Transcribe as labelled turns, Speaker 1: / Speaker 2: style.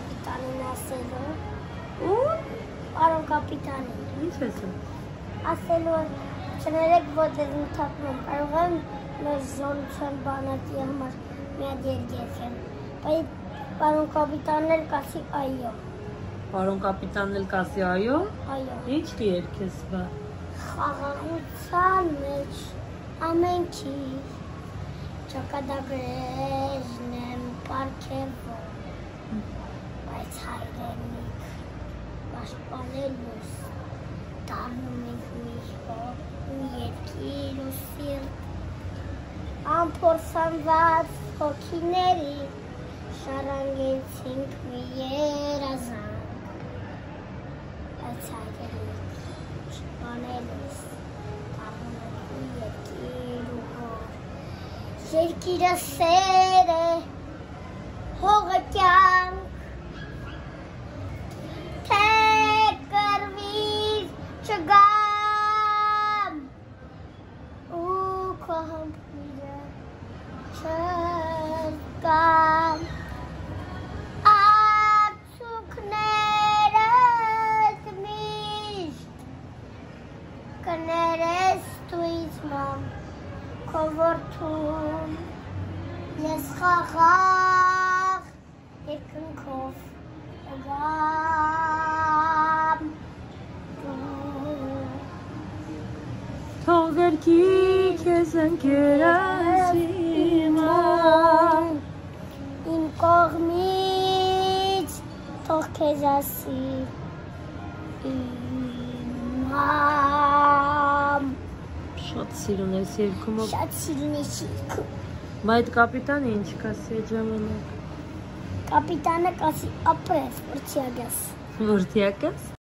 Speaker 1: կապիտանին ասելու։ Ու՞։ Պարոն կապիտանին։
Speaker 2: Ինչ ես։
Speaker 1: Ասելու չներեք ոտեր ընդհատում, կարող եմ մեր զորության բանակի համար մի հատ երգեցեմ։ Բայց պարոն կապիտանն էլ կասի այո։
Speaker 2: Պարոն կապիտանն էլ կասի այո։
Speaker 1: Այո։
Speaker 2: Ինչ երգես բա։
Speaker 1: Խաղաղության մեջ ամենքի ճակատագրերն եմ պարգևում, բայց հայրենիք պաշտպանելուց դառնում ենք մի հոգ ու երկիր ու սիրտ, անփորձանված հոգիների շարանգեցինք մի երազանք, բայց հայրենիք պաշտպանելուց դառնում ենք մի երկիր ու հոր, երկիրը սեր է, հողը կյանք, թե կռվիր չգամ ու քո համբույրը չկամ, արձուկներդ միշտ կներես դու ինձ մամ, քո որդուն ես խաղաղ երկնքով գամ
Speaker 2: Թող վերքի քեզ ընկերած իման
Speaker 1: իմ կողմից թող քեզ ասի իմ
Speaker 2: Շատ սիրուն ես երգում
Speaker 1: շատ սիրուն ես երգում
Speaker 2: Մա այդ կապիտանը ինչ կասի այդ ժամանակ
Speaker 1: կապիտանը կասի ապրես, որդյագաս
Speaker 2: Որդյակաս